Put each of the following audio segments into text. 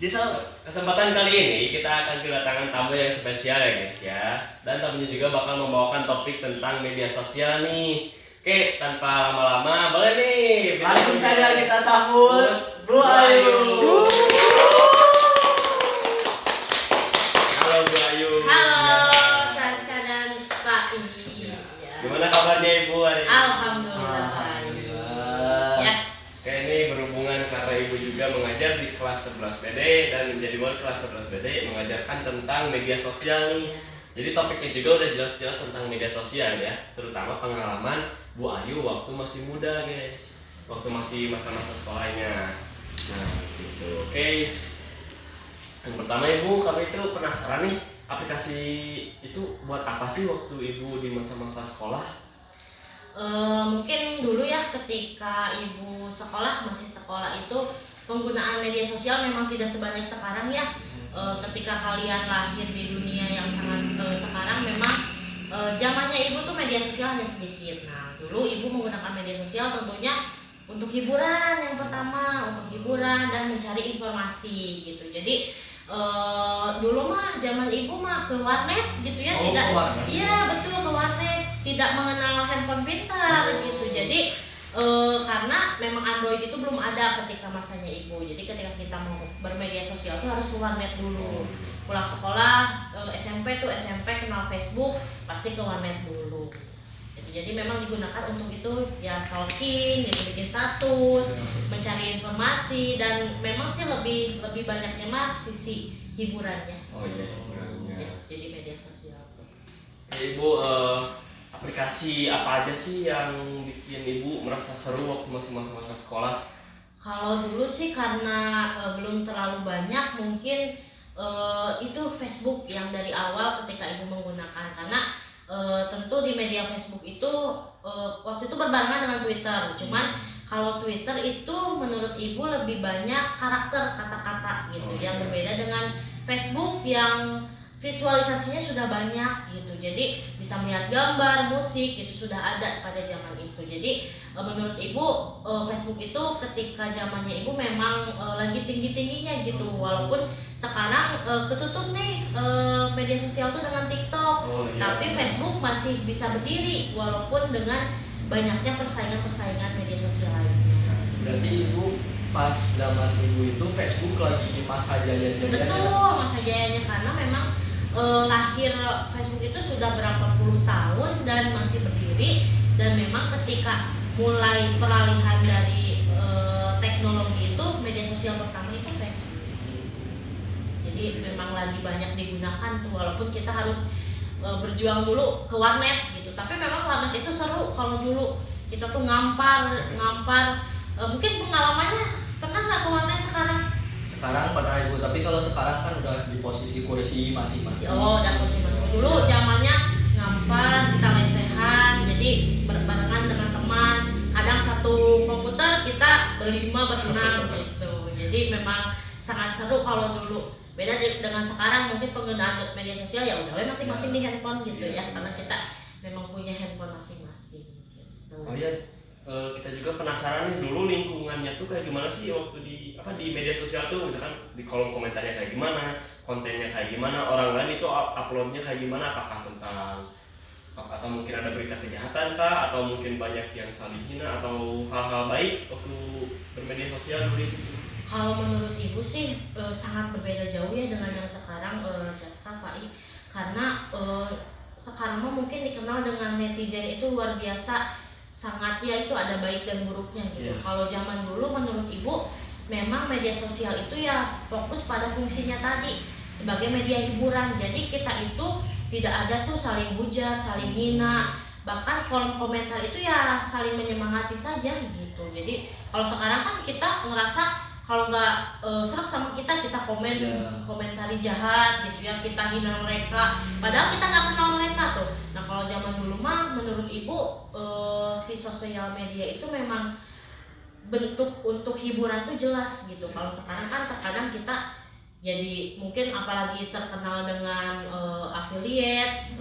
Di kesempatan kali ini kita akan kedatangan tamu yang spesial ya guys ya. Dan tamunya juga bakal membawakan topik tentang media sosial nih. Oke, tanpa lama-lama boleh nih langsung saja kita sambut Bro Ayu. Halo Bro Ayu. Halo, Caska dan Pak I. Ya. Gimana kabarnya Ibu hari ini? Alhamdulillah. Ya. Oke, ini berhubungan karena Ibu juga mengajar di kelas 11 BD dan menjadi wali kelas 11 BD mengajarkan tentang media sosial nih. Jadi topiknya juga udah jelas-jelas tentang media sosial ya, terutama pengalaman Bu Ayu waktu masih muda guys, waktu masih masa-masa sekolahnya. Nah gitu. Oke. Yang pertama Ibu, kami itu penasaran nih, aplikasi itu buat apa sih waktu Ibu di masa-masa sekolah? Mungkin dulu ya ketika ibu masih sekolah itu penggunaan media sosial memang tidak sebanyak sekarang ya. Ketika kalian lahir di dunia yang sangat sekarang memang zamannya ibu tuh media sosial hanya sedikit. Nah dulu ibu menggunakan media sosial tentunya untuk hiburan yang pertama, untuk hiburan dan mencari informasi gitu. Jadi dulu mah zaman ibu mah ke warnet gitu ya, tidak, iya betul ke warnet, tidak mengenal handphone pintar gitu. Jadi karena memang Android itu belum ada ketika masanya ibu. Jadi ketika kita mau bermedia sosial tuh harus ke warnet dulu. Pulang sekolah SMP kenal Facebook pasti ke warnet dulu. Jadi memang digunakan untuk itu ya, stalking, gitu, bikin status, mencari informasi, dan memang sih lebih banyaknya mah sisi hiburannya. Oh iya, hiburannya. Ya, jadi media sosial. Ibu, aplikasi apa aja sih yang bikin Ibu merasa seru waktu masih masa-masa sekolah? Kalau dulu sih karena belum terlalu banyak, mungkin itu Facebook yang dari awal ketika ibu menggunakan, karena tentu di media Facebook itu waktu itu berbarengan dengan Twitter. Cuman kalau Twitter itu menurut ibu lebih banyak karakter kata-kata gitu, yang berbeda dengan Facebook yang visualisasinya sudah banyak gitu. Jadi bisa melihat gambar, musik itu sudah ada pada zaman itu. Jadi menurut ibu Facebook itu ketika zamannya ibu memang lagi tinggi-tingginya gitu. Walaupun sekarang ketutup nih media sosial tuh dengan TikTok. Tapi Facebook masih bisa berdiri walaupun dengan banyaknya persaingan media sosial lainnya. Berarti ibu pas zaman ibu itu Facebook lagi masa jaya-jayanya. Betul, masa jayanya, karena memang lahir Facebook itu sudah berapa puluh tahun dan masih berdiri. Dan memang ketika mulai peralihan dari teknologi itu, media sosial pertama itu Facebook. Jadi memang lagi banyak digunakan tuh, walaupun kita harus berjuang dulu ke warnet gitu. Tapi memang warnet itu seru. Kalau dulu kita tuh ngampar, mungkin pengalamannya pernah nggak ke warnet sekarang? Sekarang pernah ibu, tapi kalau sekarang kan udah di posisi kursi masing-masing. Oh, udah kursi masing-masing. Dulu zamannya ngampar, kita lesehan, jadi berbarengan dengan teman. Kadang satu komputer kita berenam gitu. Jadi memang sangat seru kalau dulu. Beda dengan sekarang, mungkin penggunaan media sosial ya udah masing-masing di handphone gitu ya, karena kita memang punya handphone masing-masing gitu. Oh iya, kita juga penasaran nih dulu lingkungannya tuh kayak gimana sih waktu di media sosial tuh, misalkan di kolom komentarnya kayak gimana, kontennya kayak gimana, orang lain itu uploadnya kayak gimana, apakah tentang atau mungkin ada berita kejahatan kah, atau mungkin banyak yang saling hina atau hal-hal baik waktu bermedia sosial dulu itu? Kalau menurut ibu sih sangat berbeda jauh ya dengan yang sekarang, Jaska, Pak I. Karena sekarang mungkin dikenal dengan netizen itu luar biasa, sangat ya, itu ada baik dan buruknya gitu. Kalau zaman dulu menurut ibu memang media sosial itu ya fokus pada fungsinya tadi sebagai media hiburan. Jadi kita itu tidak ada tuh saling hujat, saling hina, bahkan kolom komentar itu ya saling menyemangati saja gitu. Jadi kalau sekarang kan kita ngerasa kalau nggak serak sama kita komentari jahat gitu ya, kita hina mereka, padahal kita nggak kenal mereka tuh. Nah kalau zaman dulu mah menurut ibu si sosial media itu memang bentuk untuk hiburan tuh jelas gitu. Kalau sekarang kan terkadang kita jadi mungkin apalagi terkenal dengan affiliate,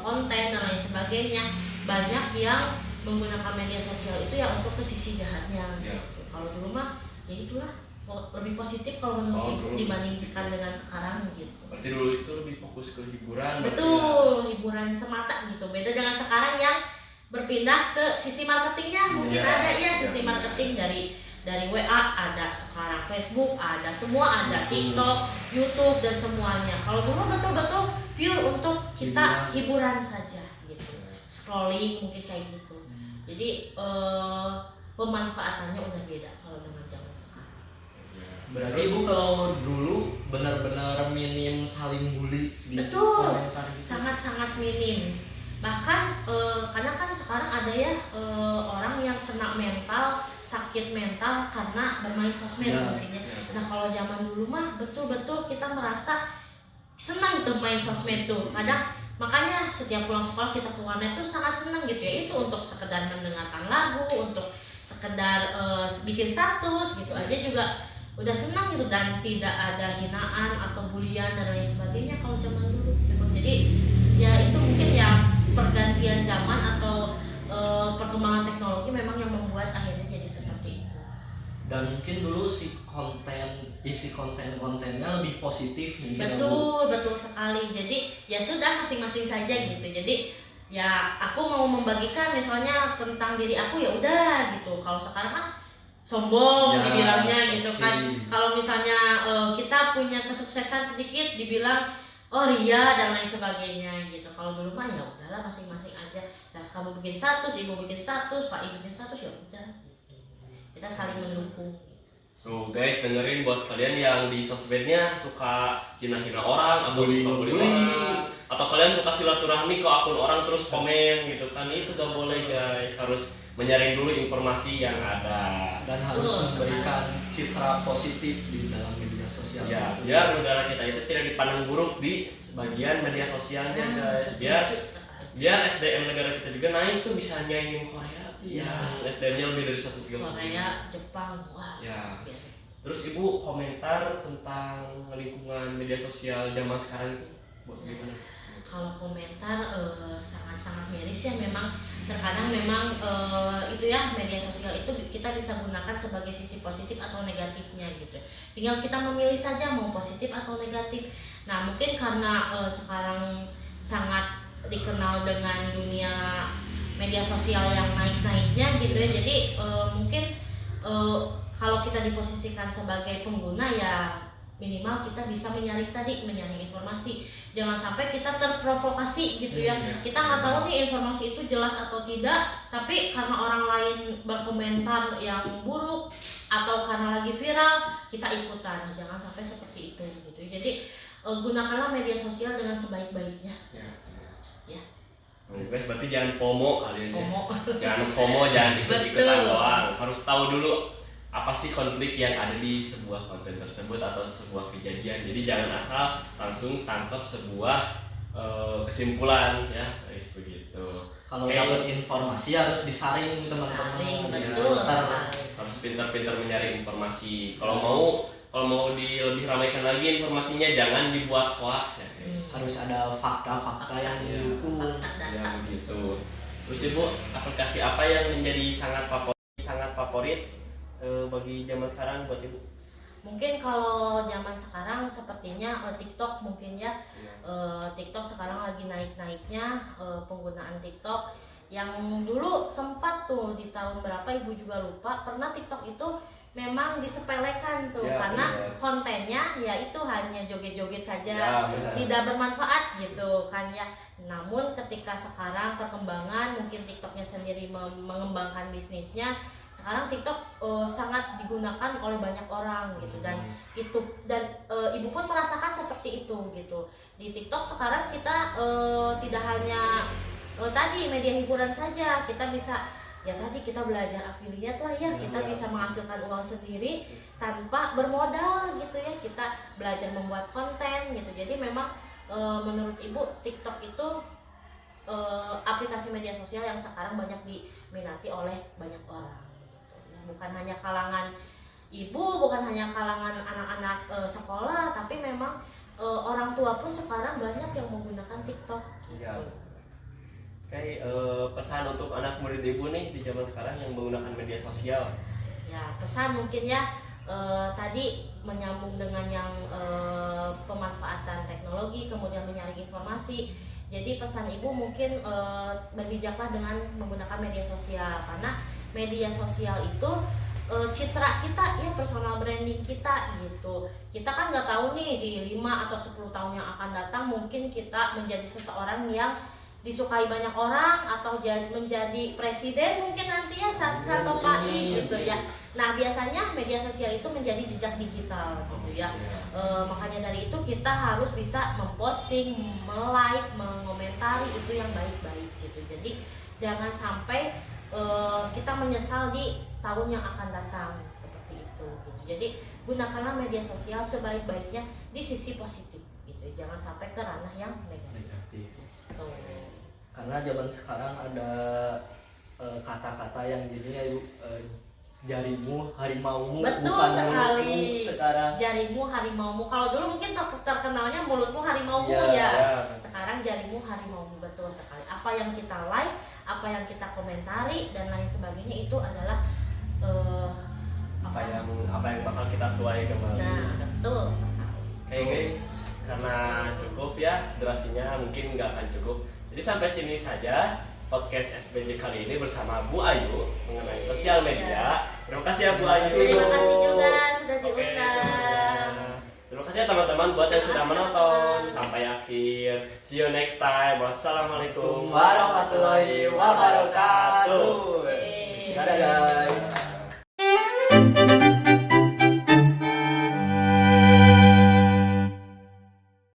konten dan lain sebagainya, banyak yang menggunakan media sosial itu ya untuk ke sisi jahatnya gitu. Kalau dulu mah ya itulah lebih positif kalau menurut dulu ibu dibandingkan dengan sekarang gitu. Berarti dulu itu lebih fokus ke hiburan. Betul, hiburan semata gitu. Beda dengan sekarang yang berpindah ke sisi marketingnya. Mungkin ada ya sisi marketing dari WA ada sekarang, Facebook ada, semua ada, TikTok, YouTube dan semuanya. Kalau dulu betul-betul pure untuk kita hiburan saja gitu. Scrolling mungkin kayak gitu. Jadi pemanfaatannya udah beda kalau dengan zaman sekarang. Berarti ibu kalau dulu benar-benar minim saling bully di Betul, komentar gitu. sangat-sangat minim. Bahkan karena kan sekarang ada ya orang yang kena mental, sakit mental karena bermain sosmed mungkin ya. Nah kalau zaman dulu mah betul-betul kita merasa senang tuh main sosmed tuh. Kadang makanya setiap pulang sekolah kita ke warnet tuh sangat senang gitu ya. Itu untuk sekedar mendengarkan lagu, untuk sekedar bikin status gitu aja juga udah senang gitu, dan tidak ada hinaan atau bulian dan lain sebagainya kalau zaman dulu gitu. Jadi ya itu mungkin ya pergantian zaman atau perkembangan teknologi memang yang membuat akhirnya jadi seperti itu. Dan mungkin dulu isi kontennya lebih positif mungkin. Betul sekali. Jadi ya sudah masing-masing saja gitu. Jadi ya aku mau membagikan misalnya tentang diri aku ya udah gitu. Kalau sekarang kan sombong Ya, dibilangnya gitu kan. sih. Kalau misalnya kita punya kesuksesan sedikit dibilang oh ria dan lain sebagainya gitu. Kalau dulu mah ya udahlah masing-masing aja. Just kamu bikin status, ibu bikin status, pak ibu bikin status ya udah. Gitu. Kita saling mendukung. Tuh guys, dengerin buat kalian yang di sosmednya suka hina-hina orang atau suka bully orang, atau kalian suka silaturahmi ke akun orang terus komen gitu kan, itu gak boleh guys, harus menyaring dulu informasi yang ada Dan harus memberikan citra positif di dalam media sosial. ya, biar negara kita itu tidak dipandang buruk di bagian media sosialnya guys, biar SDM negara kita juga naik tuh, bisa nyaingin Korea yang SDM-nya lebih dari 130. Korea, Jepang, wah. Ya. Terus ibu komentar tentang lingkungan media sosial zaman sekarang itu bagaimana? Kalau komentar sangat-sangat miris ya, memang terkadang memang itu ya media sosial itu kita bisa gunakan sebagai sisi positif atau negatifnya gitu. Tinggal kita memilih saja mau positif atau negatif. Nah mungkin karena sekarang sangat dikenal dengan dunia media sosial yang naik-naiknya gitu ya, jadi mungkin kalau kita diposisikan sebagai pengguna ya minimal kita bisa menyaring informasi, jangan sampai kita terprovokasi gitu ya. Kita nggak tahu nih informasi itu jelas atau tidak, tapi karena orang lain berkomentar yang buruk atau karena lagi viral kita ikutan. Jangan sampai seperti itu gitu. Jadi gunakanlah media sosial dengan sebaik-baiknya. Ya. Guys, berarti jangan FOMO kalian ya. Jangan FOMO, jangan ikut-ikutan doang. Harus tahu dulu apa sih konflik yang ada di sebuah konten tersebut atau sebuah kejadian. Jadi jangan asal langsung tangkap sebuah kesimpulan ya, guys, begitu. Kalau dapat informasi harus disaring teman-teman. Betul. Harus pintar-pintar menyaring informasi. Kalau mau lebih ramaikan lagi informasinya, jangan dibuat hoax ya guys. Harus ada fakta-fakta yang mendukung. Ya begitu. Terus ibu, aplikasi apa yang menjadi sangat favorit bagi zaman sekarang buat ibu? Mungkin kalau zaman sekarang sepertinya TikTok mungkin ya. TikTok sekarang lagi naik-naiknya penggunaan TikTok. Yang dulu sempat tuh di tahun berapa ibu juga lupa, pernah TikTok itu memang disepelekan tuh karena kontennya ya itu hanya joget-joget saja, tidak bermanfaat gitu kan ya. Namun ketika sekarang perkembangan mungkin TikToknya sendiri mengembangkan bisnisnya, sekarang TikTok sangat digunakan oleh banyak orang gitu, dan ibu pun merasakan seperti itu gitu. Di TikTok sekarang kita tidak hanya tadi media hiburan saja, kita bisa ya tadi kita belajar affiliate lah ya, kita bisa menghasilkan uang sendiri tanpa bermodal gitu ya, kita belajar membuat konten gitu. Jadi memang menurut ibu TikTok itu aplikasi media sosial yang sekarang banyak diminati oleh banyak orang gitu. Bukan hanya kalangan ibu, bukan hanya kalangan anak-anak sekolah, tapi memang orang tua pun sekarang banyak yang menggunakan TikTok gitu. Kayak pesan untuk anak murid ibu nih di zaman sekarang yang menggunakan media sosial. Ya pesan mungkin ya tadi menyambung dengan yang pemanfaatan teknologi, kemudian menyaring informasi. Jadi pesan ibu mungkin berbijaklah dengan menggunakan media sosial, karena media sosial itu citra kita ya, personal branding kita gitu. Kita kan nggak tahu nih di 5 atau 10 tahun yang akan datang mungkin kita menjadi seseorang yang disukai banyak orang atau menjadi presiden mungkin nanti ya, Caska atau PAI gitu ya. Nah biasanya media sosial itu menjadi jejak digital gitu ya. Makanya dari itu kita harus bisa memposting, like, mengomentari itu yang baik-baik gitu. Jadi jangan sampai kita menyesal di tahun yang akan datang seperti itu gitu. Jadi gunakanlah media sosial sebaik-baiknya di sisi positif gitu. Jangan sampai ke ranah yang negatif. Tuh. Karena zaman sekarang ada kata-kata yang gini ya, jarimu harimaumu. Betul bukan sekali. mulutmu sekarang. Jarimu harimaumu. Kalau dulu mungkin terkenalnya mulutmu harimaumu ya. Ya. Sekarang jarimu harimaumu, betul sekali. Apa yang kita like, apa yang kita komentari dan lain sebagainya itu adalah apa yang bakal kita tuai kembali. Nah, betul sekali. Oke guys, karena cukup ya durasinya, mungkin nggak akan cukup. Jadi sampai sini saja podcast SBJ kali ini bersama Bu Ayu mengenai sosial media. Terima kasih ya Bu Ayu. Terima kasih juga sudah Oke, diundang. terima kasih ya teman-teman buat yang sudah Terima kasih, menonton teman-teman. sampai akhir. See you next time. Wassalamualaikum Warahmatullahi wabarakatuh. Yeay. Dadah guys.